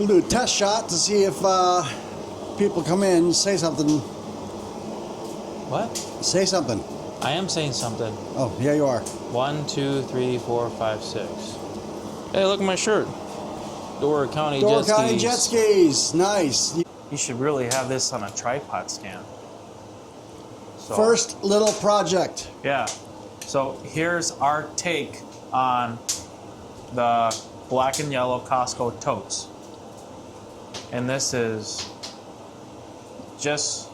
We'll do a test shot to see if people come in, say something. What? Say something. I am saying something. Oh, yeah, you are. 1, 2, 3, 4, 5, 6. Hey, look at my shirt. Door County Jet Skis. County Jet Skis. Nice. You should really have this on a tripod stand. So, First little project. Yeah. So here's our take on the black and yellow Costco totes. And this is just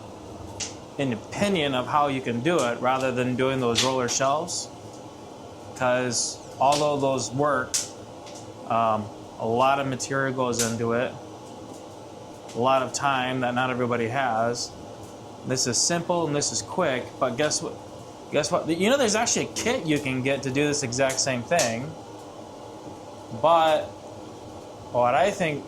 an opinion of how you can do it rather than doing those roller shelves. Because although those work, a lot of material goes into it, a lot of time that not everybody has. This is simple and this is quick, but guess what? You know, there's actually a kit you can get to do this exact same thing. But what I think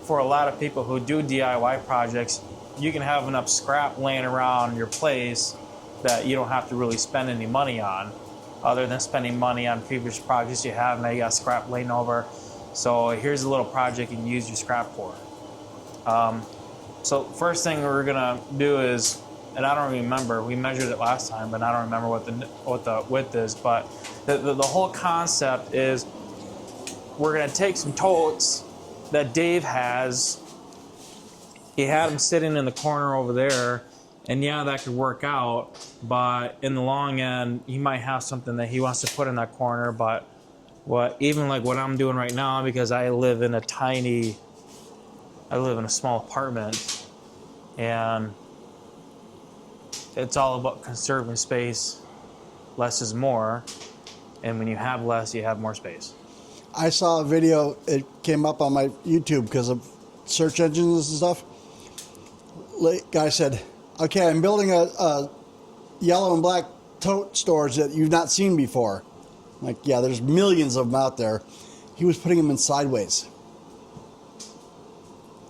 for a lot of people who do DIY projects, you can have enough scrap laying around your place that you don't have to really spend any money on, other than spending money on previous projects you have. Now you got scrap laying over. So here's a little project you can use your scrap for. So first thing we're gonna do is, and I don't remember, we measured it last time, but I don't remember what the width is. But the whole concept is we're gonna take some totes that Dave has. He had them sitting in the corner over there, and yeah, that could work out. But in the long end, he might have something that he wants to put in that corner. But even like what I'm doing right now, because I live in a small apartment, and it's all about conserving space. Less is more, and when you have less, you have more space. I saw a video, it came up on my YouTube because of search engines and stuff. Guy said, okay, I'm building a yellow and black tote storage that you've not seen before. Like, yeah, there's millions of them out there. He was putting them in sideways.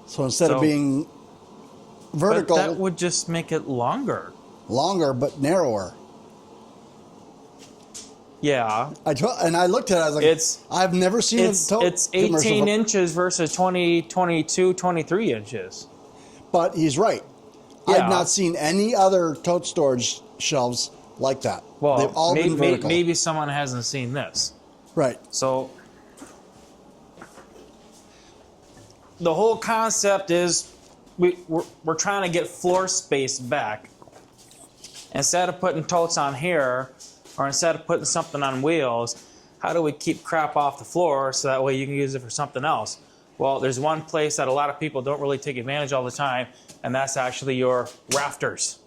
So instead of being vertical... But that would just make it longer. Longer, but narrower. Yeah. And I looked at it, I was like, I've never seen a tote It's 18 inches versus 20, 22, 23 inches. But he's right. Yeah. I've not seen any other tote storage shelves like that. Well, they've all been vertical. Maybe someone hasn't seen this. Right. So the whole concept is we're trying to get floor space back. Instead of putting totes on here, or instead of putting something on wheels, how do we keep crap off the floor so that way you can use it for something else? Well, there's one place that a lot of people don't really take advantage all the time, and that's actually your rafters.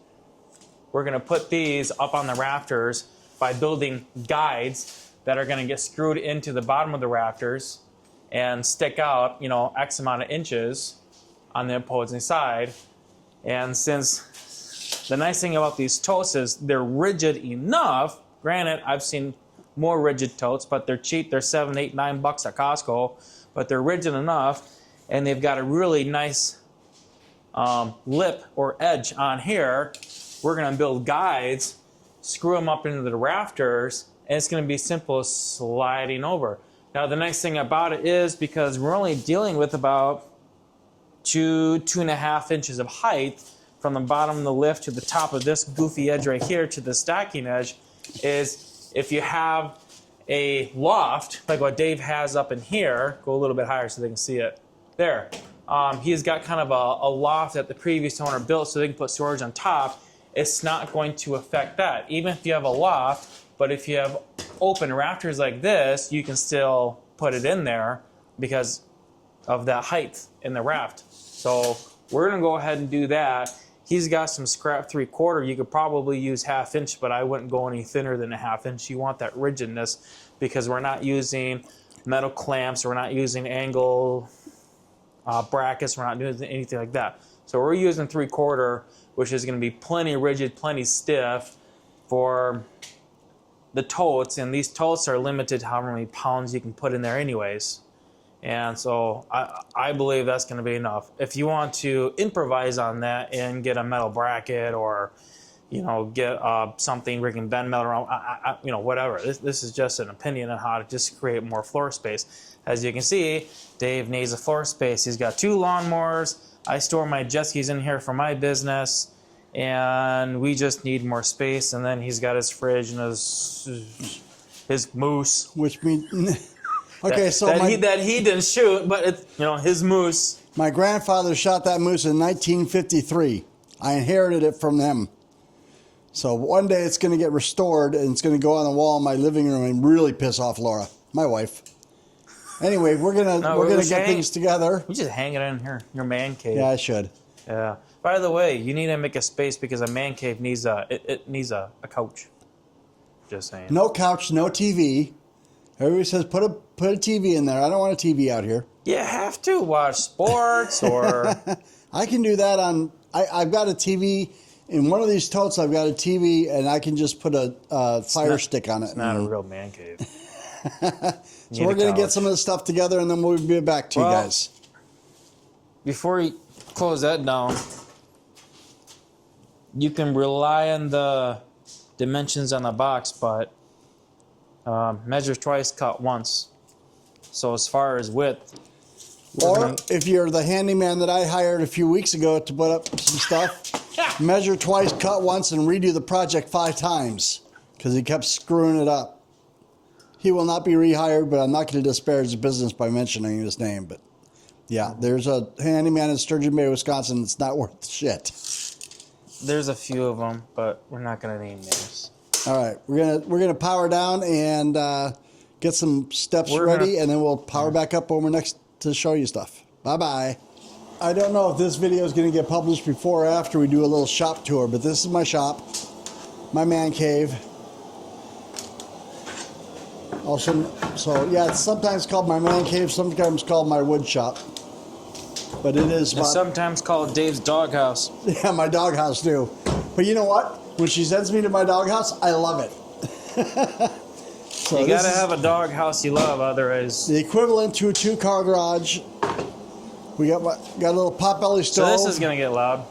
We're going to put these up on the rafters by building guides that are going to get screwed into the bottom of the rafters and stick out, X amount of inches on the opposing side. And since the nice thing about these totes is they're rigid enough, granted, I've seen more rigid totes, but they're cheap. They're $7, $8, $9 at Costco, but they're rigid enough, and they've got a really nice lip or edge on here. We're going to build guides, screw them up into the rafters, and it's going to be simple as sliding over. Now, the nice thing about it is, because we're only dealing with about 2.5 inches of height from the bottom of the lift to the top of this goofy edge right here to the stacking edge, is if you have a loft, like what Dave has up in here, go a little bit higher so they can see it. There. He's got kind of a loft that the previous owner built so they can put storage on top. It's not going to affect that. Even if you have a loft, but if you have open rafters like this, you can still put it in there because of that height in the raft. So we're gonna go ahead and do that. He's got some scrap 3/4. You could probably use 1/2 inch, but I wouldn't go any thinner than 1/2 inch. You want that rigidness because we're not using metal clamps, we're not using angle brackets, we're not doing anything like that. So we're using 3/4, which is going to be plenty rigid, plenty stiff for the totes. And these totes are limited to how many pounds you can put in there anyways. And so I believe that's going to be enough. If you want to improvise on that and get a metal bracket or you know, get something where you can bend metal around, you know, whatever. This is just an opinion on how to just create more floor space. As you can see, Dave needs a floor space. He's got 2 lawnmowers. I store my jet skis in here for my business, and we just need more space. And then he's got his fridge and his moose. Which means, okay, that he didn't shoot, but it's, you know, his moose. My grandfather shot that moose in 1953. I inherited it from them. So one day it's going to get restored and it's going to go on the wall in my living room and really piss off Laura, my wife. Anyway, we're gonna get things together. You just hang it in here, your man cave. Yeah, I should. Yeah. By the way, you need to make a space because a man cave needs it needs a couch. Just saying. No couch, no TV. Everybody says put a TV in there. I don't want a TV out here. You have to watch sports or. I can do that on. I've got a TV in one of these totes. I've got a TV, and I can just put a fire stick on it. It's not a real man cave. So we're going to get some of the stuff together, and then we'll be back to you guys. Before you close that down, you can rely on the dimensions on the box, but measure twice, cut once. So as far as width. Or if you're the handyman that I hired a few weeks ago to put up some stuff, measure twice, cut once, and redo the project 5 times because he kept screwing it up. He will not be rehired, but I'm not going to disparage his business by mentioning his name. But yeah, there's a handyman in Sturgeon Bay, Wisconsin. That's not worth shit. There's a few of them, but we're not going to name names. All right, we're gonna power down and get some steps ready, and then we'll power back up when we're next to show you stuff. Bye bye. I don't know if this video is going to get published before or after we do a little shop tour, but this is my shop, my man cave. Also, so yeah, it's sometimes called my man cave, sometimes called my wood shop. But it is it's sometimes called Dave's doghouse. Yeah, my doghouse too. But you know what? When she sends me to my doghouse, I love it. So you gotta have a doghouse you love, otherwise. The equivalent to a 2-car garage. We got a little potbelly stove. So this is gonna get loud.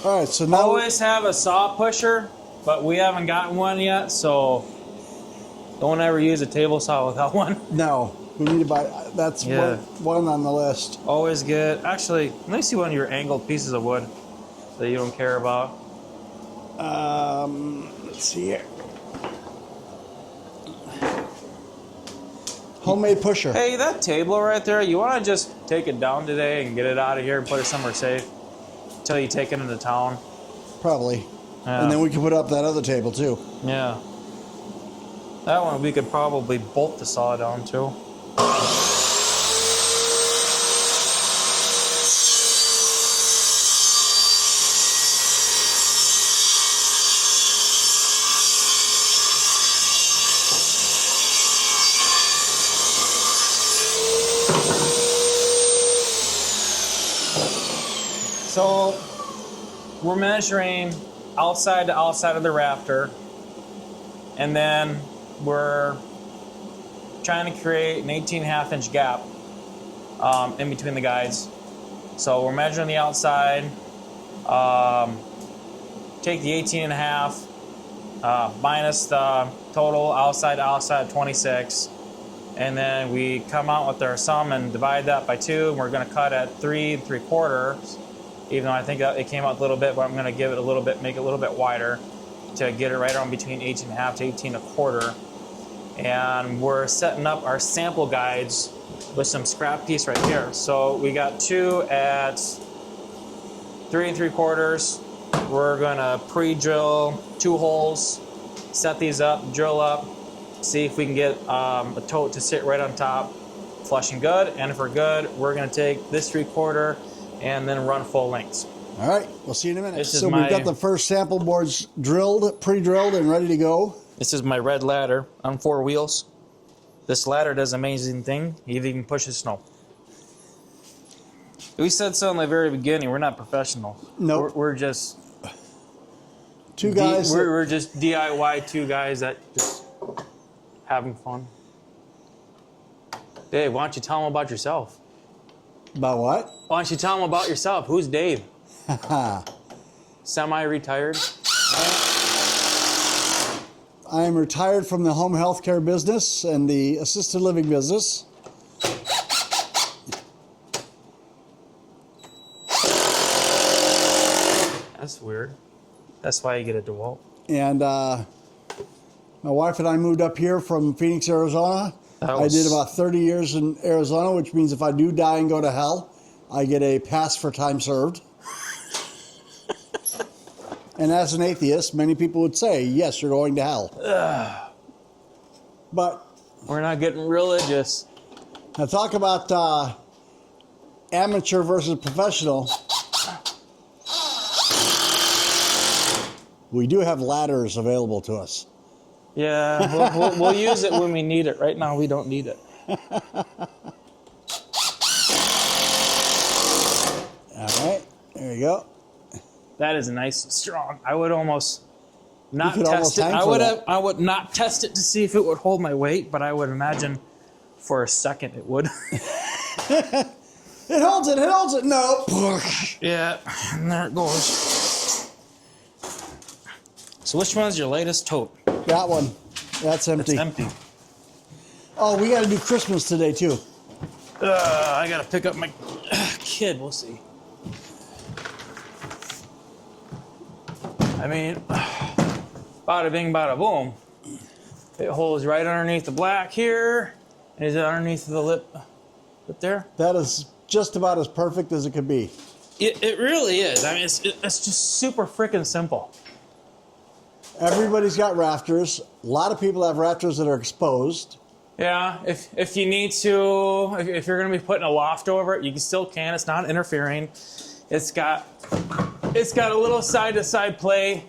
All right, so now always have a saw pusher, but we haven't gotten one yet, so don't ever use a table saw without one. No, we need to buy. That's one on the list. Always good. Actually, let me see one of your angled pieces of wood that you don't care about. Let's see here. Homemade pusher. Hey, that table right there, you want to just take it down today and get it out of here and put it somewhere safe until you take it into town? Probably. Yeah. And then we can put up that other table too. Yeah. That one we could probably bolt the saw down to. So we're measuring outside to outside of the rafter, and then we're trying to create an 18.5 inch gap in between the guides. So we're measuring the outside, take the 18.5 minus the total outside to outside 26, and then we come out with our sum and divide that by 2, and we're going to cut at 3 3/4. Even though I think it came out a little bit, but I'm going to give it a little bit, make it a little bit wider to get it right around between 18.5 to 18.25. And we're setting up our sample guides with some scrap piece right here. So we got 2 at 3 3/4. We're going to pre-drill 2 holes, set these up, drill up, see if we can get a tote to sit right on top, flushing good. And if we're good, we're going to take this 3/4 and then run full lengths. All right, we'll see you in a minute. So we've got the first sample boards drilled, pre-drilled, and ready to go. This is my red ladder on 4 wheels. This ladder does an amazing thing. It even pushes snow. We said so in the very beginning. We're not professionals. Nope. We're just two guys. We're just DIY two guys that just having fun. Dave, why don't you tell them about yourself? About what? Why don't you tell them about yourself? Who's Dave? Semi-retired. I am retired from the home health care business and the assisted living business. That's weird. That's why you get a DeWalt. And my wife and I moved up here from Phoenix, Arizona. I did about 30 years in Arizona, which means if I do die and go to hell, I get a pass for time served. And as an atheist, many people would say, yes, you're going to hell. But we're not getting religious. now talk about amateur versus professional. We do have ladders available to us. Yeah, we'll use it when we need it. Right now, we don't need it. All right, there you go. That is nice and strong. I would almost not could test almost it. hang for that. I would not test it to see if it would hold my weight, but I would imagine for a second it would. It holds it, it holds it. No. Yeah, and there it goes. So which one's your latest tote? That one. That's empty. It's empty. Oh, we got to do Christmas today, too. I gotta pick up my kid. We'll see. I mean, bada bing, bada boom. It holds right underneath the black here. Is it underneath the lip there? That is just about as perfect as it could be. It really is. I mean, it's just super freaking simple. Everybody's got rafters. A lot of people have rafters that are exposed. Yeah, if you need to, if you're going to be putting a loft over it, you still can. It's not interfering. It's got a little side-to-side play,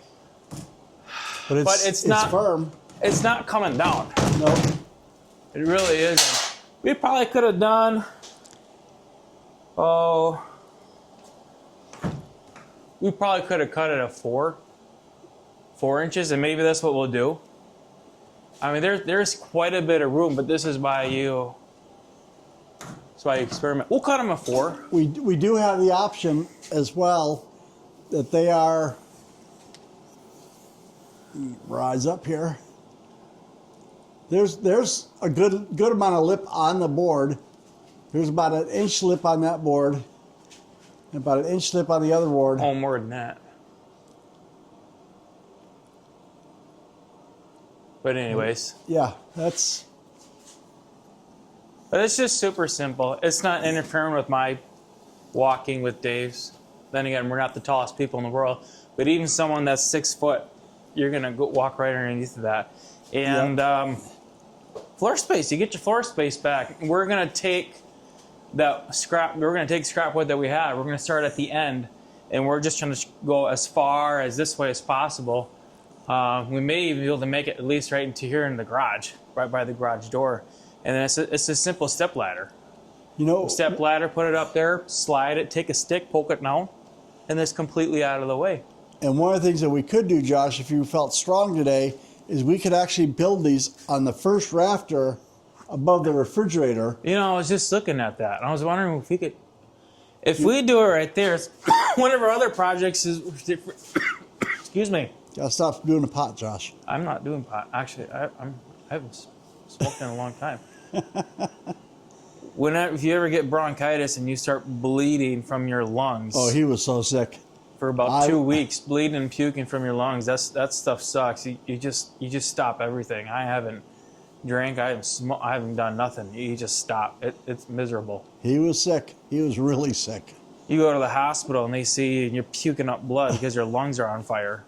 But it's not firm. It's not coming down. Nope. It really isn't. We probably could have done. We probably could have cut it at 4 inches, and maybe that's what we'll do. I mean, there's quite a bit of room, but this is by you. That's why you experiment. We'll cut them at 4. We do have the option as well that they are. Rise up here. There's a good amount of lip on the board. There's about an inch lip on that board, and about an inch lip on the other board. Oh, more than that. But anyways. Yeah, But it's just super simple. It's not interfering with my walking with Dave's. Then again, we're not the tallest people in the world. But even someone that's 6 foot, you're going to go walk right underneath of that. And floor space, you get your floor space back. We're going to take that scrap, we're going to take scrap wood that we have. We're going to start at the end. And we're just trying to go as far as this way as possible. We may even be able to make it at least right into here in the garage, right by the garage door. And then it's a simple step ladder. you know, Step ladder, put it up there, slide it, take a stick, poke it down, and it's completely out of the way. and one of the things that we could do, Josh, if you felt strong today, is we could actually build these on the first rafter above the refrigerator. You know, I was just looking at that, and I was wondering if we could, if we do it right there, it's one of our other projects is, excuse me. Gotta stop doing the pot, Josh. I'm not doing pot. Actually, I haven't smoked in a long time. If you ever get bronchitis and you start bleeding from your lungs Oh, he was so sick. for about 2 weeks, bleeding and puking from your lungs, that stuff sucks. You just stop everything. I haven't drank. I haven't smoked. I haven't done nothing. You just stop. It's miserable. He was sick. He was really sick. You go to the hospital and they see you and you're puking up blood because your lungs are on fire.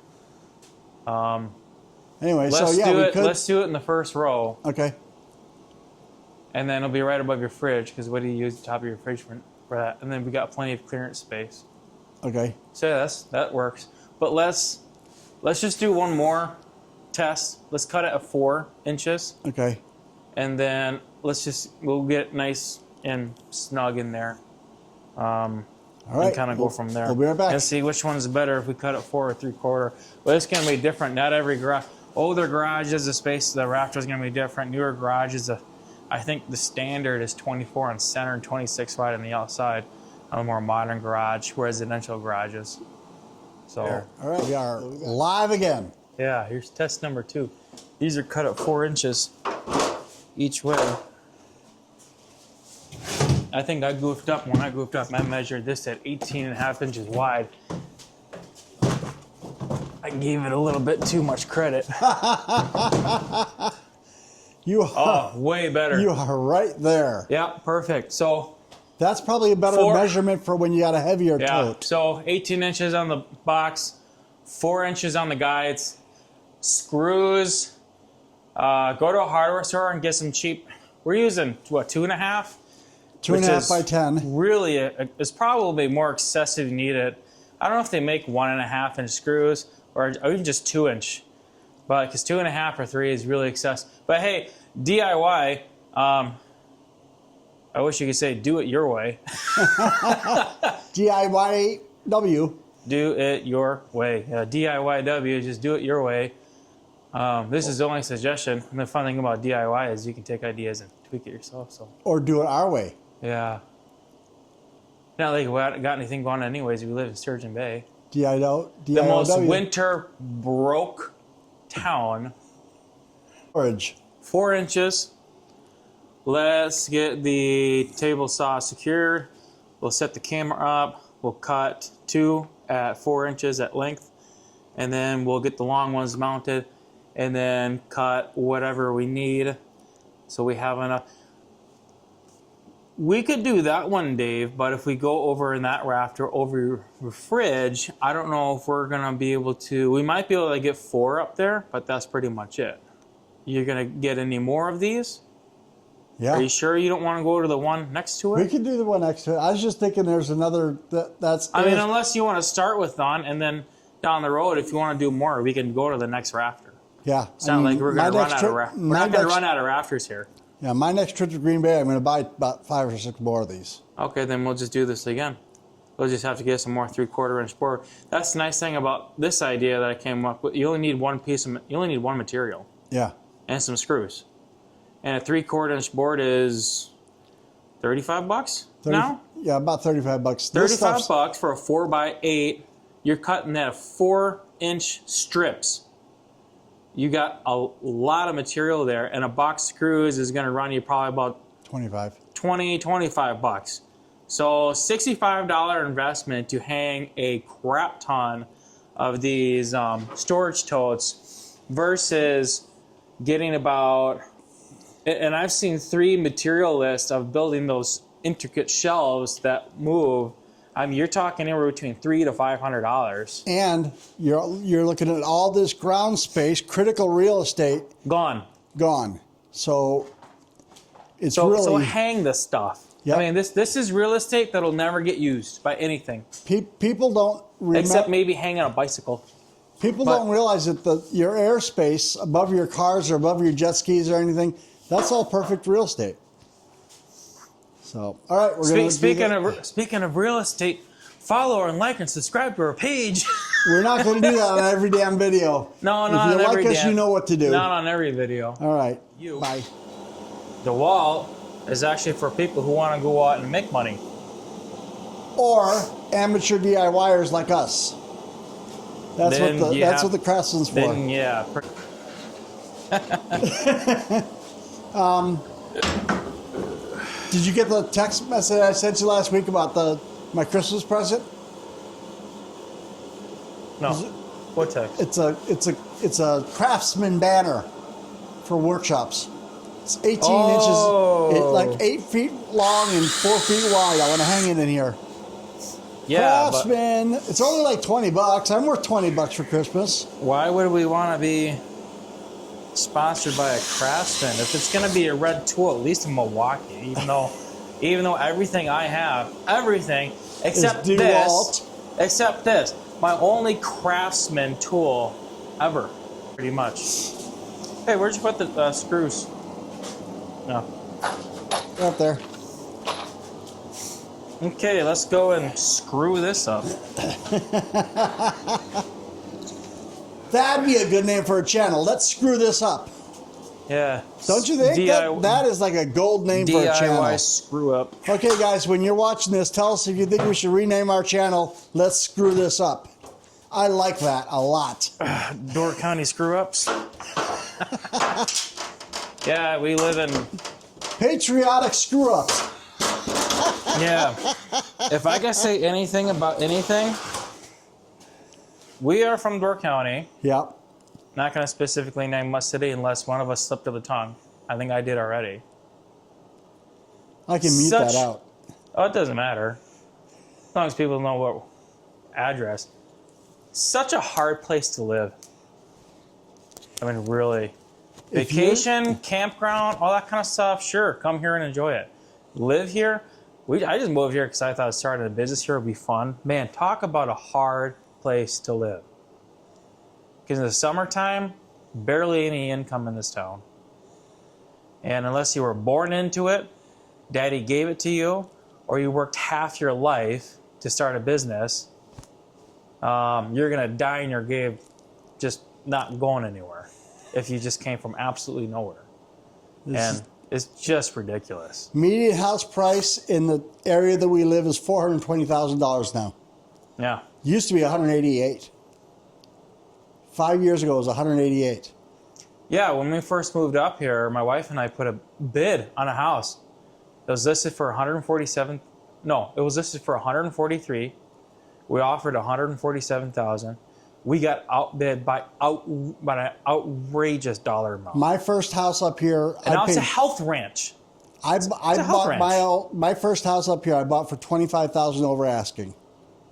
Anyway, Let's so yeah, do we it. could. Let's do it in the first row, Okay. and then it'll be right above your fridge. Because what do you use the top of your fridge for that? And then we got plenty of clearance space. Okay. So yeah, that works. But let's just do one more test. Let's cut it at 4 inches, Okay. and then we'll get it nice and snug in there. All right. And kind of go from there. We'll be right back. And see which one's better if we cut it 4 or 3/4. But it's going to be different. Not every garage. Older garages, the space of the rafter is going to be different. Newer garages, I think the standard is 24 on center and 26 wide on the outside on a more modern garage, residential garages. So, There. All right, we are live again. yeah, here's test number 2. These are cut at 4 inches each way. I think I goofed up. When I goofed up, I measured this at 18.5 inches wide. I gave it a little bit too much credit. You are, Way better. you are right there. Yeah, perfect. So, That's probably a better 4 measurement for when you got a heavier yeah, tote. so 18 inches on the box, 4 inches on the guides, screws. Go to a hardware store and get some cheap. We're using, what, 2.5? 2.5 by 10. Really, it's probably more excessive needed. I don't know if they make 1.5 inch screws or even just 2 inch, but because 2.5 or 3 is really excessive. But hey, DIY. I wish you could say do it your way. DIYW. Do it your way. DIYW, just do it your way. This is the only suggestion. And the fun thing about DIY is you can take ideas and tweak it yourself. So Or do it our way. yeah. Not like we haven't got anything going on anyways. We live in Sturgeon Bay. DIYW. The most winter broke town. Storage. 4 inches. Let's get the table saw secured. We'll set the camera up. We'll cut 2 at 4 inches at length. And then we'll get the long ones mounted. And then cut whatever we need. So we have enough. We could do that one, Dave, but if we go over in that rafter over your fridge, I don't know if we're going to be able to. We might be able to get 4 up there, but that's pretty much it. You're going to get any more of these? Yeah. Are you sure you don't want to go to the one next to We it? could do the one next to it. I was just thinking there's another that's. I mean, unless you want to start with one and then down the road, if you want to do more, we can go to the next rafter. Yeah. It's not like we're going to run out of rafters. We're not going to next- run out of rafters here. Yeah, my next trip to Green Bay, I'm going to buy about 5 or 6 more of these. Okay, then we'll just do this again. We'll just have to get some more 3/4 inch board. That's the nice thing about this idea that I came up with. You only need one material Yeah. and some screws. And a 3/4 inch board is $35 now? Yeah, about $35. $35 for a 4x8. You're cutting that 4-inch strips. You got a lot of material there, and a box of screws is going to run you probably about 25. $25. So $65 investment to hang a crap ton of these storage totes versus getting about, and I've seen 3 material lists of building those intricate shelves that move. I mean, you're talking anywhere between $300 to $500. And you're looking at all this ground space, critical real estate Gone. gone. So it's So really hang the stuff. Yep. I mean, this is real estate that'll never get used by anything people don't except maybe hang on a bicycle. People but- don't realize that your airspace above your cars or above your jet skis or anything, that's all perfect real estate. So, all right, we're going to Speaking of real estate, follow and like and subscribe to our page. We're not going to do that on every damn video. No, if not you on every like us, damn- you know what to do. Not on every video. All right. You. Bye. The wall is actually for people who want to go out and make money. Or amateur DIYers like us. That's what the Craftsman's for. Then yeah. Did you get the text message I sent you last week about my Christmas present? No. What text? It's a Craftsman banner for workshops. It's 18 Oh. inches, like 8 feet long and 4 feet wide. I want to hang it in here. Yeah, but Craftsman. It's only like $20. I'm worth $20 for Christmas. why would we want to be sponsored by a Craftsman? If it's going to be a red tool, at least in Milwaukee, even though everything I have, everything except DeWalt. this, my only Craftsman tool ever, pretty much. Hey, where'd you put the screws? No. Right up there. Okay, let's go and screw this up. That'd be a good name for a channel. Let's screw this up. Yeah. Don't you think? That is like a gold name for a channel. DIY screw up. Okay, guys, when you're watching this, tell us if you think we should rename our channel. Let's screw this up. I like that a lot. Door County screw ups. Yeah, we live in. Patriotic screw ups. Yeah. If I could say anything about anything, we are from Door County. Yep. Not going to specifically name what city unless one of us slipped of the tongue. I think I did already. I can mute that out. Oh, it doesn't matter. As long as people know what address. Such a hard place to live. I mean, really. Vacation, campground, all that kind of stuff. Sure, come here and enjoy it. Live here. I just moved here because I thought starting a business here would be fun. Man, talk about a hard place to live. Because in the summertime, barely any income in this town. And unless you were born into it, daddy gave it to you, or you worked half your life to start a business, you're going to die in your grave just not going anywhere if you just came from absolutely nowhere. And it's just ridiculous. Median house price in the area that we live is $420,000 now. Yeah. Used to be $188,000. 5 years ago, it was $188,000. Yeah, when we first moved up here, my wife and I put a bid on a house. It was listed for $143. We offered $147,000. We got outbid by an outrageous dollar amount. My first house up here, and now it's a health ranch. I bought my first house up here. I bought for $25,000 over asking.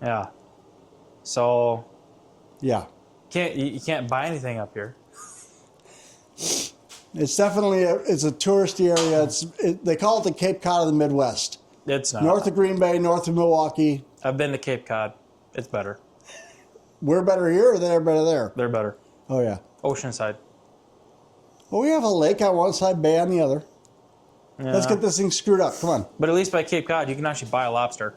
Yeah. So. Yeah. You can't buy anything up here. It's definitely it's a touristy area. They call it the Cape Cod of the Midwest. It's not. North of Green Bay, north of Milwaukee. I've been to Cape Cod. It's better. We're better here or they're better there? They're better. Oh, yeah. Oceanside. Well, we have a lake on one side, bay on the other. Yeah. Let's get this thing screwed up. Come on. But at least by Cape Cod, you can actually buy a lobster.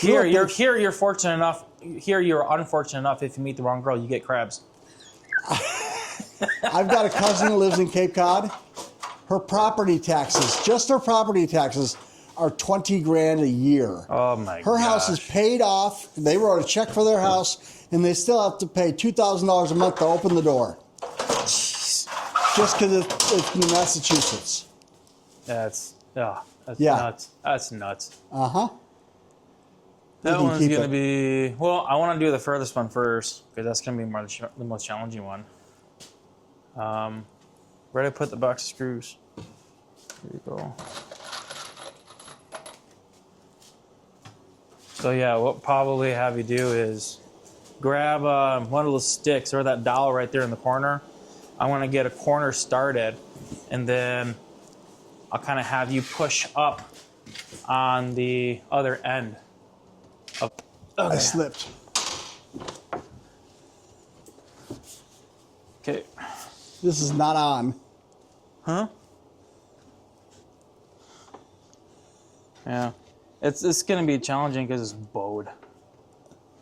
You're fortunate enough. Here, you're unfortunate enough. If you meet the wrong girl, you get crabs. I've got a cousin that lives in Cape Cod. Her property taxes, just her property taxes, are $20,000 a year. Oh my! Her house is paid off. They wrote a check for their house, and they still have to pay $2,000 a month to open the door. Jeez. Just because it's New Massachusetts. That's nuts. That's nuts. Uh-huh. That one's going to be... Well, I want to do the furthest one first, because that's going to be the most challenging one. Where did I put the box of screws? Here you go. So yeah, what probably have you do is grab one of those sticks or that dowel right there in the corner. I want to get a corner started, and then I'll kind of have you push up on the other end. Okay. I slipped. Okay. This is not on. Huh? Yeah. It's going to be challenging because it's bowed.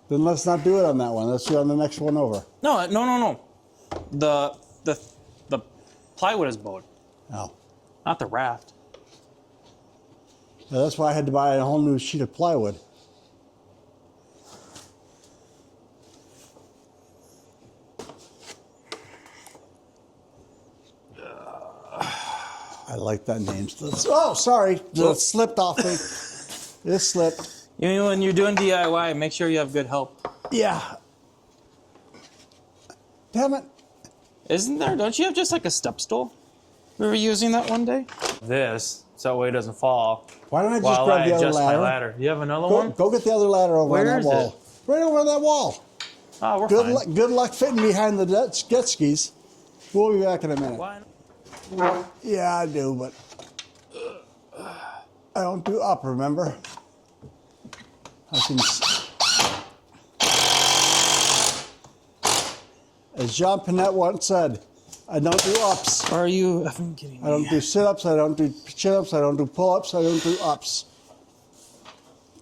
Then let's not do it on that one. Let's do it on the next one over. No. The plywood is bowed. Oh. Not the raft. Yeah, that's why I had to buy a whole new sheet of plywood. I like that name. Oh, sorry. It slipped off me. It slipped. You know, when you're doing DIY, make sure you have good help. Yeah. Damn it. Isn't there? Don't you have just like a step stool? We were using that one day. This, so that way it doesn't fall. Why don't I just grab the other ladder? My ladder? You have another one? Go get the other ladder over on that wall. Where is it? Right over on that wall. Oh, we're fine. Good luck fitting behind the jet skis. We'll be back in a minute. Why? Yeah, I do, but I don't do up, remember? As John Panette once said, I don't do ups. Are you effing kidding me? I don't do sit-ups, I don't do chin-ups, I don't do pull-ups, I don't do ups.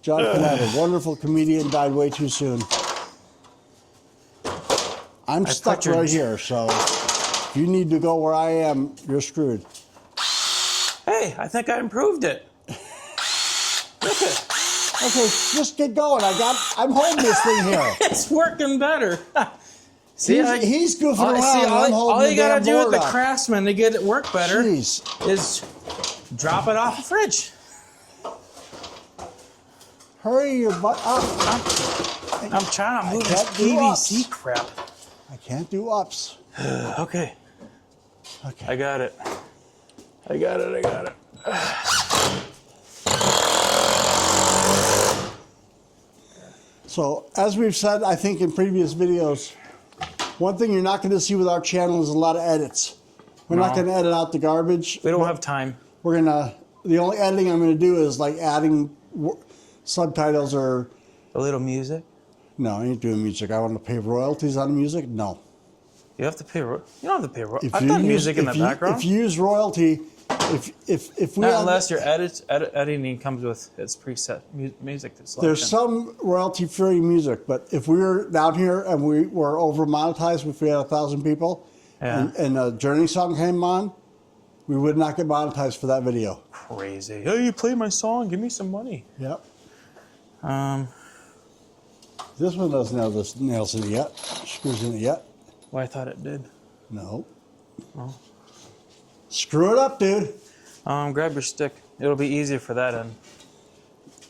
John Panetta, wonderful comedian, died way too soon. I'm stuck right here, so if you need to go where I am, you're screwed. Hey, I think I improved it. Look at Okay, just get going. I'm holding this thing here. it's working better. See, he's goofing around. See, and I'm holding all you the damn gotta do with board the up. Craftsman to get it work better Jeez. is drop it off the fridge. Hurry your butt up. I'm trying to move this can't do PVC ups. crap. I can't do ups. Okay, Okay. I got it. I got it. So, as we've said, I think in previous videos, one thing you're not going to see with our channel is a lot of edits. We're not going to edit out the garbage. We don't have time. The only editing I'm going to do is like adding subtitles or... A little music. No, I ain't doing music. I want to pay royalties on the music? No. You have to pay. You don't have to pay. If I've you done use- music in the if you- background. If you use royalty, if we Not have- unless your editing comes with its preset music selection. there's some royalty-free music, but if we were down here and we were over monetized, if we had 1,000 people, Yeah. and a Journey song came on, we would not get monetized for that video. Crazy. Hey, you play my song. Give me some money. Yep. Um. This one doesn't have the nails in it yet. Screws in it yet. Well, I thought it did. No. Oh. Screw it up, dude. Grab your stick. It'll be easier for that end.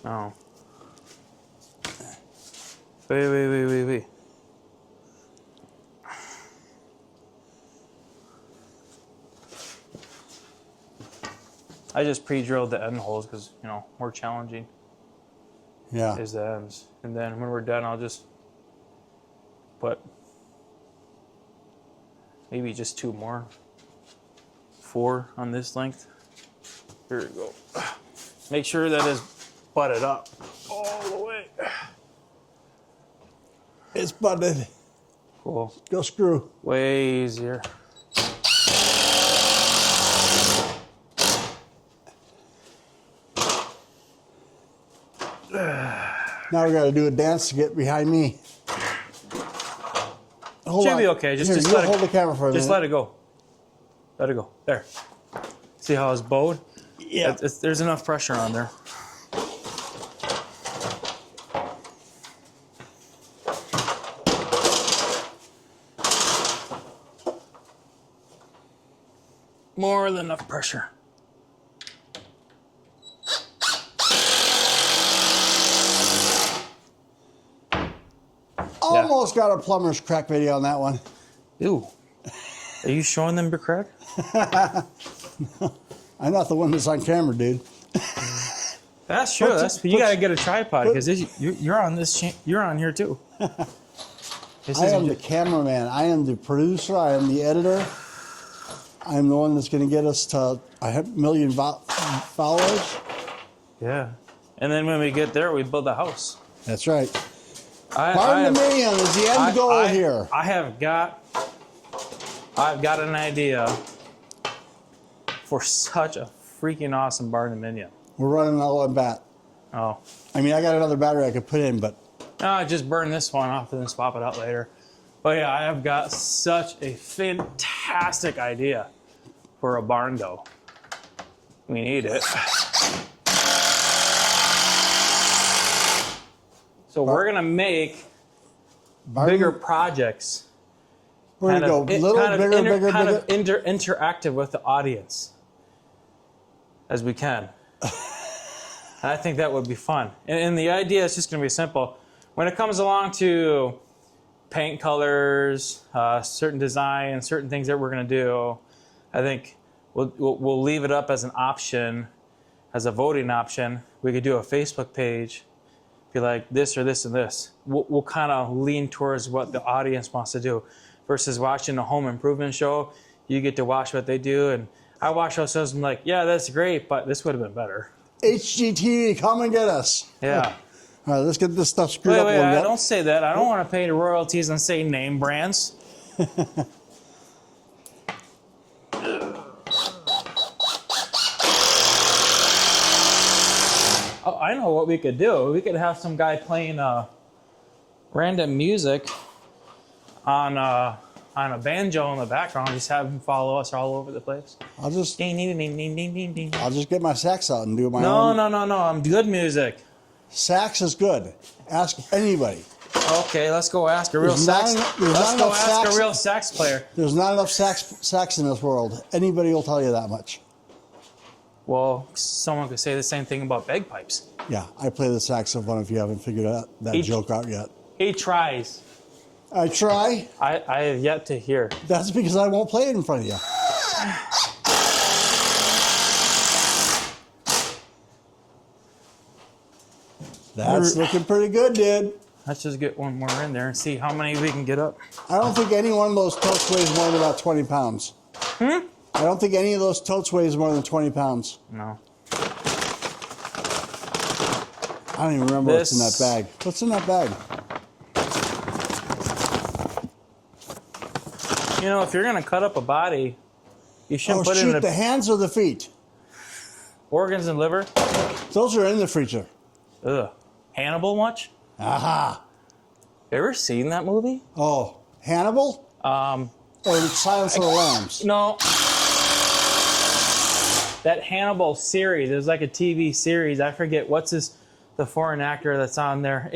Oh. Wait. I just pre-drilled the end holes because, more challenging Yeah. is the ends. And then when we're done, I'll just put maybe just 2 more. 4 on this length. Here we go. Make sure that is butted up all the way. It's butted. Cool. Go screw. Way easier. Now we got to do a dance to get behind me. Hold Should on. be okay. Just Here, just you let hold it. the camera for a Just minute. let it go. Let it go. There. See how it's bowed? Yeah. There's enough pressure on there. More than enough pressure. Almost got a plumber's crack video on that one. Ew. Are you showing them your crack? I'm not the one that's on camera, dude. That's true. You got to get a tripod because you're on this. You're on here too. This I isn't am the cameraman. I am the producer. I am the editor. I am the one that's going to get us to a million followers. Yeah. And then when we get there, we build a house. That's right. I the million is the end goal here. I've got an idea for such a freaking awesome barn dominion. We're running all on bat. Oh. I mean, I got another battery I could put in, but Just burn this one off and then swap it out later. But yeah, I have got such a fantastic idea for a barn dough. We need it. So we're gonna make bigger projects. we're going to go bigger. Interactive with the audience as we can. And I think that would be fun. And the idea is just going to be simple. When it comes along to paint colors, certain design, certain things that we're going to do, I think we'll leave it up as an option, as a voting option. We could do a Facebook page, be like this or this and this. We'll kind of lean towards what the audience wants to do versus watching a home improvement show. You get to watch what they do. And I watch those shows and I'm like, yeah, that's great, but this would have been better. HGTV, come and get us. Yeah. All right, let's get this stuff screwed up a little bit. Don't say that. I don't want to pay the royalties and say name brands. Oh, I I know what we could do. We could have some guy playing random music on a banjo in the background. Just have him follow us all over the place. I'll just Ding, ding, ding, ding, ding, ding, ding. I'll just get my sax out and do my No, own. no. I'm good music. Sax is good. Ask anybody. Okay, let's go ask a real sax. Let's go ask a real sax player. There's not enough sax in this world. Anybody will tell you that much. Well, someone could say the same thing about bagpipes. Yeah, I play the saxophone if you haven't figured that joke out yet. He tries. I try. I have yet to hear. That's because I won't play it in front of you. That's looking pretty good, dude. Let's just get one more in there and see how many we can get up. I don't think any one of those totes weighs more than about 20 pounds. I don't think any of those totes weighs more than 20 pounds. No. I don't even remember what's in that bag. What's in that bag? You know, if you're going to cut up a body, you shouldn't put it in the hands or the feet? organs and liver. Those are in the freezer. Ugh. Hannibal much? Aha. You ever seen that movie? Oh, Hannibal? Or Silence of the Lambs? No. That Hannibal series, there's like a TV series. I forget the foreign actor that's on there.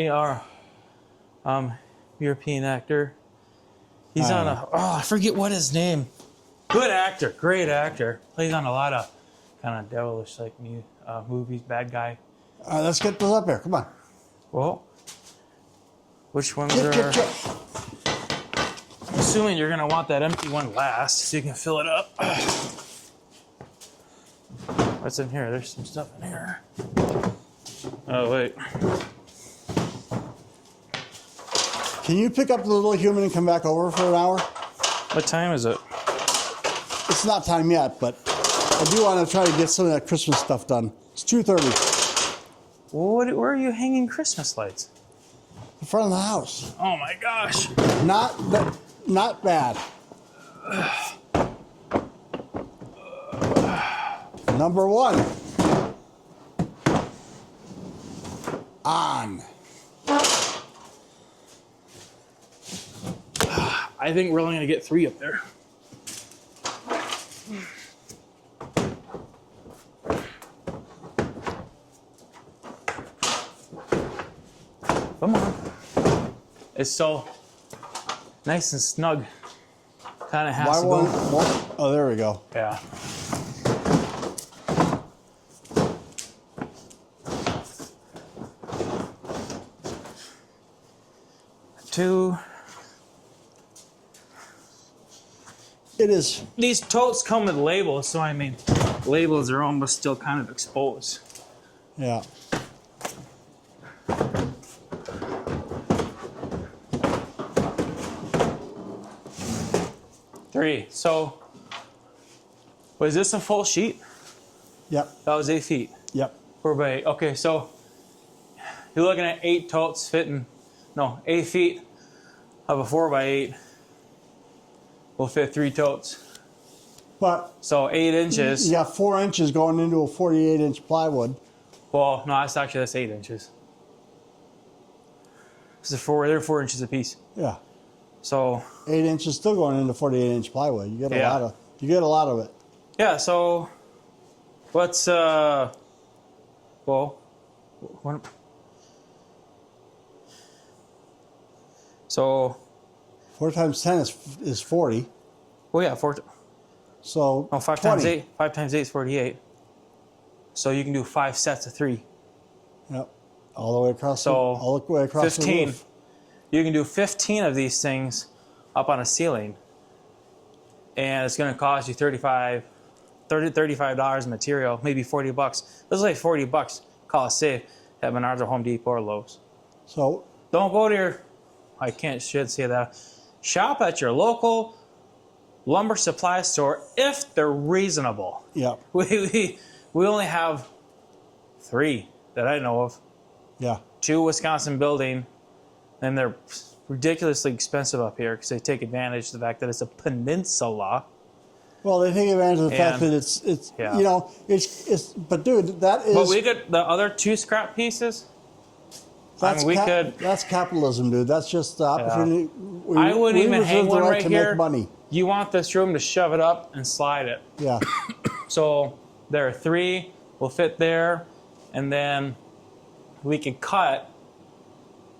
European actor. He's on I forget what his name. Good actor, great actor. Plays on a lot of kind of devilish like movies. Bad guy. Let's get those up here. Come on. Well, which ones are? I'm assuming you're gonna want that empty one last, so you can fill it up. What's in here? There's some stuff in here. Oh wait. Can you pick up the little human and come back over for an hour? What time is it? It's not time yet, but I do want to try to get some of that Christmas stuff done. It's 2:30. Where are you hanging Christmas lights? In front of the house. Oh my gosh. Not bad. Number one. On. I think we're only gonna get 3 up there. Come on. It's so nice and snug. Kind of has to go. Oh, there we go. Yeah. Two. It is. These totes come with labels, so I mean, labels are almost still kind of exposed. Yeah. Three. So, was this a full sheet? Yep. That was 8 feet. Yep. 4 by 8. Okay, so you're looking at 8 totes fitting. No, 8 feet of a 4 by 8 will fit 3 totes. But So 8 inches. you got 4 inches going into a 48-inch plywood. Well, no, that's 8 inches. They're 4 inches apiece. Yeah. So 8 inches still going into 48-inch plywood. You get a lot of it. yeah. So what's well, what, so 4 times 10 is 40. well, yeah, 4. So No, 5 times 8. 5 times 8 is 48. So you can do 5 sets of 3. Yep. All the way across. So all the way across 15. the roof. You can do 15 of these things up on a ceiling, and it's going to cost you $35 in material, maybe $40. Let's say $40. Call it safe at Menards or Home Depot or Lowe's. So Don't go to your. Should say that. Shop at your local lumber supply store if they're reasonable. yeah, We only have 3 that I know of. yeah. 2 Wisconsin building, and they're ridiculously expensive up here because they take advantage of the fact that it's a peninsula. Well, they take advantage of the fact And- that it's Yeah. you know, it's but dude, that is But we could, the other 2 scrap pieces, that's we could. that's capitalism, dude. That's just the opportunity. I wouldn't even reserve hang the one right right to here. make money. You want this room to shove it up and slide it. Yeah. So there are 3, will fit there, and then we can cut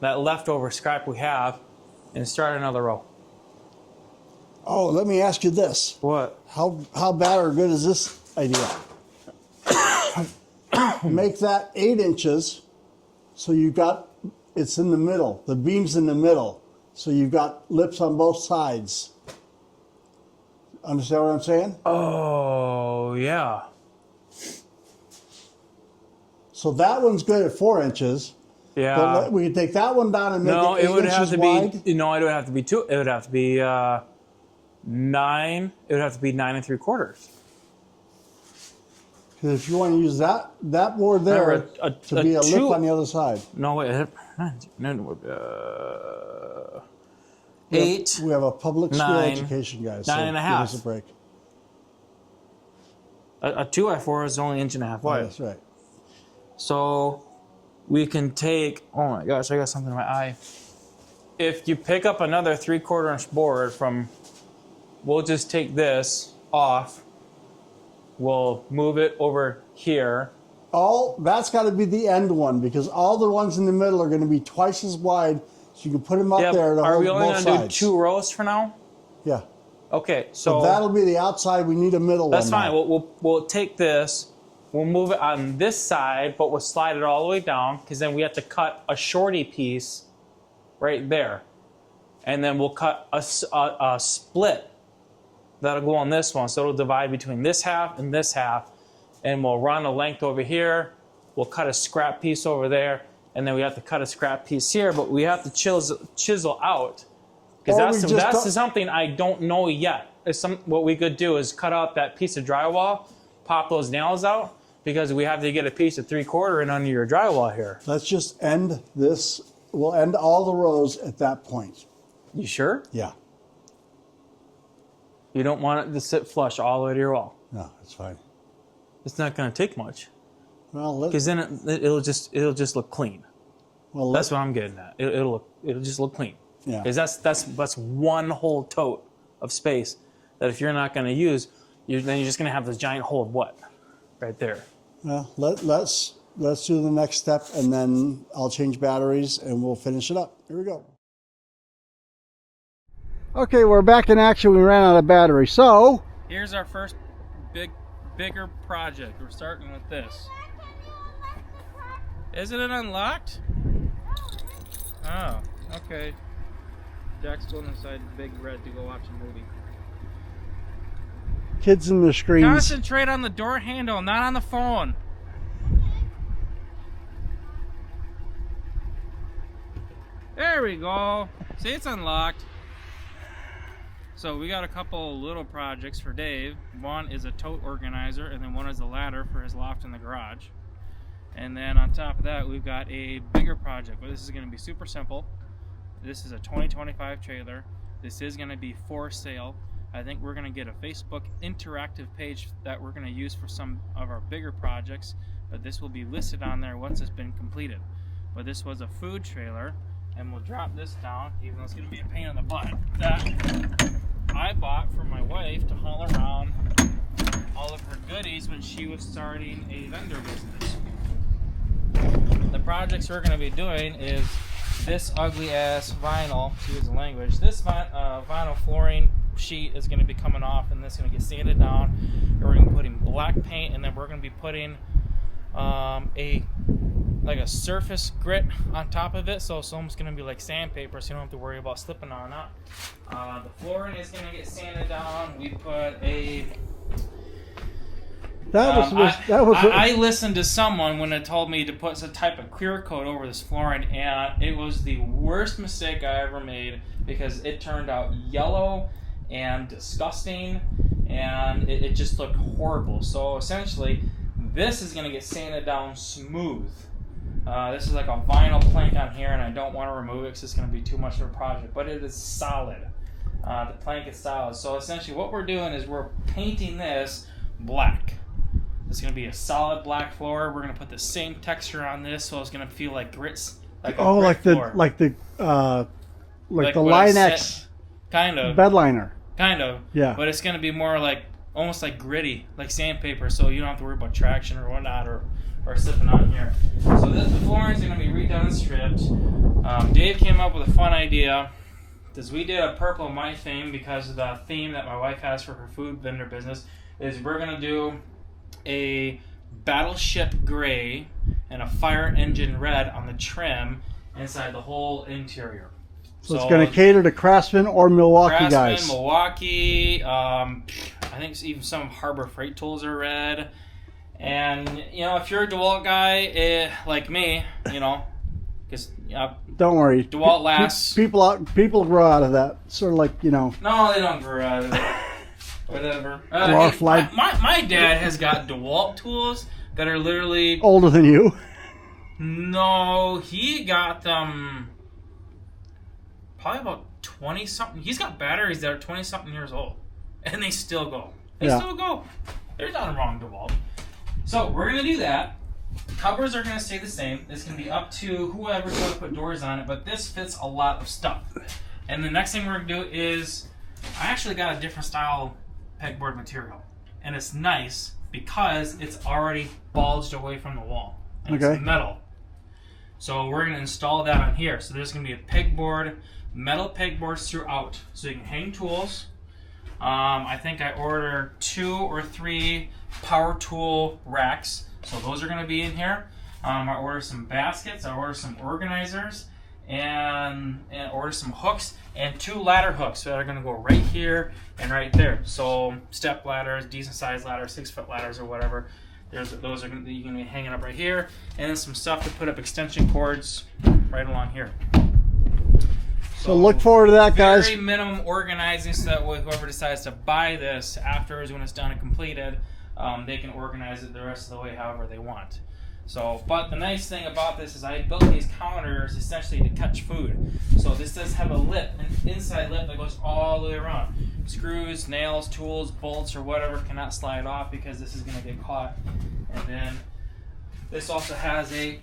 that leftover scrap we have and start another row. Oh, let me ask you this. What? How bad or good is this idea? Make that 8 inches, so you've got it's in the middle. The beam's in the middle, so you've got lips on both sides. Understand what I'm saying? Oh, yeah. So that one's good at 4 inches. Yeah. But we can take that one down and make No, it 8 it would have inches to wide. be. No, it would have to be 2. It would have to be 9. It would have to be 9 3/4. Because if you want to use that board there Remember, to be a lip 2 on the other side. No, wait. 8. We have a public school 9, education, guys. 9 and a Give half. us a break. A 2x4 is only 1.5 inches Oh, wide. that's right. So we can take. Oh my gosh, I got something in my eye. If you pick up another 3/4 inch board from, we'll just take this off. We'll move it over here. That's got to be the end one because all the ones in the middle are going to be twice as wide, so you can put them up Yep. there to Are hold we only both going to do sides. 2 rows for now? Yeah. Okay, So so that'll be the outside. We need a middle that's one. fine. now. We'll take this. We'll move it on this side, but we'll slide it all the way down because then we have to cut a shorty piece right there, and then we'll cut a split that'll go on this one, so it'll divide between this half and this half, and we'll run a length over here. We'll cut a scrap piece over there, and then we have to cut a scrap piece here, but we have to chisel out because Or we just that's don't- something I don't know yet. What we could do is cut out that piece of drywall, pop those nails out, because we have to get a piece of 3/4 in under your drywall here. Let's just end this. We'll end all the rows at that point. You sure? Yeah. You don't want it to sit flush all the way to your wall. No, it's fine. It's not going to take much Well, because then it'll just look clean. That's what I'm getting at. It'll just look clean. Yeah. Because that's one whole tote of space that if you're not going to use, then you're just going to have this giant hole of what? Right there. Well, let's do the next step, and then I'll change batteries, and we'll finish it up. Here we go. Okay, we're back in action. We ran out of battery, so Here's our first bigger project. We're starting with this. Isn't it unlocked? Oh, okay. Jack's going inside Big Red to go watch a movie. kids in the screens. Concentrate on the door handle, not on the phone. There we go. See, it's unlocked. So we got a couple little projects for Dave. One is a tote organizer, and then one is a ladder for his loft in the garage. And then on top of that, we've got a bigger project. But this is going to be super simple. This is a 2025 trailer. This is going to be for sale. I think we're going to get a Facebook interactive page that we're going to use for some of our bigger projects. But this will be listed on there once it's been completed. But this was a food trailer. And we'll drop this down, even though it's going to be a pain in the butt, that I bought for my wife to haul around all of her goodies when she was starting a vendor business. The projects we're going to be doing is this ugly ass vinyl, excuse the language, this vinyl flooring sheet is going to be coming off, and this is going to get sanded down, and we're going to be putting black paint, and then we're going to be putting a surface grit on top of it, so it's almost going to be like sandpaper, so you don't have to worry about slipping on it. The flooring is going to get sanded down. We put a I listened to someone when it told me to put some type of clear coat over this flooring, and it was the worst mistake I ever made because it turned out yellow and disgusting, and it just looked horrible. So essentially, this is going to get sanded down smooth. This is like a vinyl plank on here, and I don't want to remove it because it's going to be too much of a project, but it is solid. the blanket style. So essentially what we're doing is we're painting this black. It's going to be a solid black floor. We're going to put the same texture on this, so it's going to feel like grits. Like the Line-X kind of bed liner. Kind of. Yeah. But it's going to be more like almost like gritty, like sandpaper, so you don't have to worry about traction or whatnot or slipping on here. So the floorings are going to be redone and stripped. Dave came up with a fun idea. Because we did a purple in my theme because of the theme that my wife has for her food vendor business is we're going to do a battleship gray and a fire engine red on the trim inside the whole interior. So it's going to cater to Craftsman or Milwaukee guys. Milwaukee. I think even some Harbor Freight Tools are red. And, you know, if you're a DeWalt guy like me, you know, because don't worry, DeWalt lasts. People grow out of that. Sort of like, you know. No, they don't grow out of it. Whatever. My dad has got DeWalt tools that are literally older than you. No, he got them probably about 20 something. He's got batteries that are 20 something years old, and they still go. They still go. There's nothing wrong with DeWalt. So we're gonna do that. Covers are going to stay the same. It's going to be up to whoever's going to put doors on it, but this fits a lot of stuff. And the next thing we're going to do is, I actually got a different style pegboard material. And it's nice because it's already bulged away from the wall. And it's metal. So we're going to install that on here. So there's going to be a pegboard, metal pegboards throughout. So you can hang tools. I think I ordered 2 or 3 power tool racks. So those are going to be in here. I ordered some baskets, I ordered some organizers, and ordered some hooks, and 2 ladder hooks that are going to go right here and right there. So step ladders, decent sized ladders, 6-foot ladders or whatever. Those are going to be hanging up right here, and then some stuff to put up extension cords right along here. So look forward to that, guys. Very minimum organizing, so that whoever decides to buy this afterwards when it's done and completed, they can organize it the rest of the way however they want. So, but the nice thing about this is I built these counters essentially to catch food. So this does have a lip, an inside lip that goes all the way around. Screws, nails, tools, bolts, or whatever cannot slide off because this is going to get caught. And then this also has a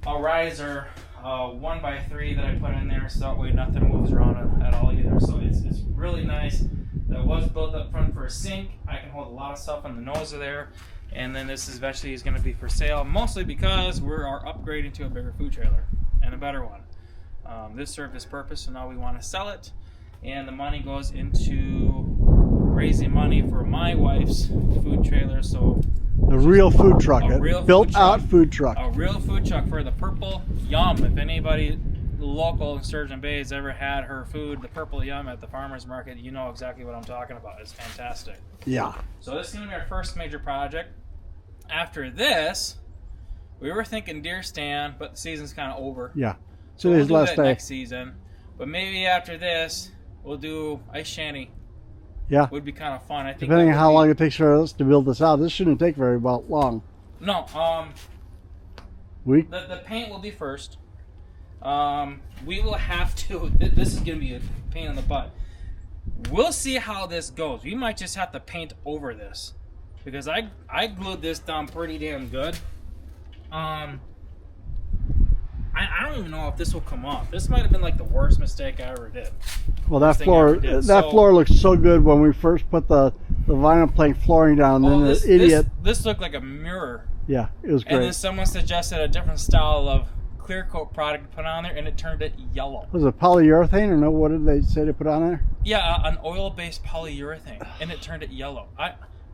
riser, 1x3 that I put in there, so that way nothing moves around at all either. So it's really nice. That was built up front for a sink. I can hold a lot of stuff on the nose of there. And then this eventually is going to be for sale, mostly because we are upgrading to a bigger food trailer and a better one. This served its purpose, so now we want to sell it. And the money goes into raising money for my wife's food trailer. So a real food truck, a built-out food truck. A real food truck for the Purple Yum. If anybody local in Sturgeon Bay has ever had her food, the Purple Yum at the farmer's market, you know exactly what I'm talking about. It's fantastic. Yeah. So this is going to be our first major project. After this, we were thinking deer stand, but the season's kind of over. Yeah. So we'll do that next season. But maybe after this, we'll do ice shanty. Yeah. Would be kind of fun. I think depending on how long it takes for us to build this out. This shouldn't take very long. No. The paint will be first. We will have to. This is going to be a pain in the butt. We'll see how this goes. We might just have to paint over this because I glued this down pretty damn good. I don't even know if this will come off. This might have been like the worst mistake I ever did. Well, that floor looked so good when we first put the vinyl plank flooring down. And then this looked like a mirror. Yeah, it was great. And then someone suggested a different style of clear coat product to put on there, and it turned it yellow. Was it polyurethane or no? What did they say to put on there? Yeah, an oil-based polyurethane, and it turned it yellow.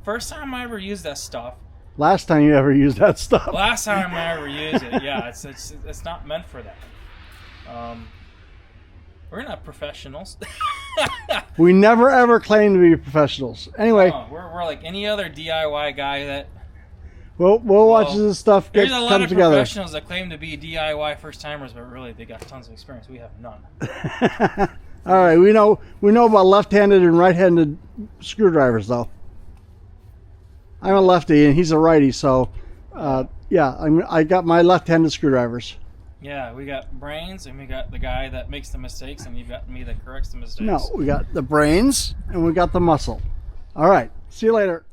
First time I ever used that stuff. Last time you ever used that stuff. Last time I ever used it, yeah. It's not meant for that. We're not professionals. We never ever claim to be professionals. Anyway, we're like any other DIY guy that. We'll watch this stuff come together. There's a lot of professionals that claim to be DIY first timers, but really they got tons of experience. We have none. All right, we know about left-handed and right-handed screwdrivers, though. I'm a lefty and he's a righty, so yeah, I got my left-handed screwdrivers. Yeah, we got brains, and we got the guy that makes the mistakes, and you've got me that corrects the mistakes. No, we got the brains and we got the muscle. All right. See you later.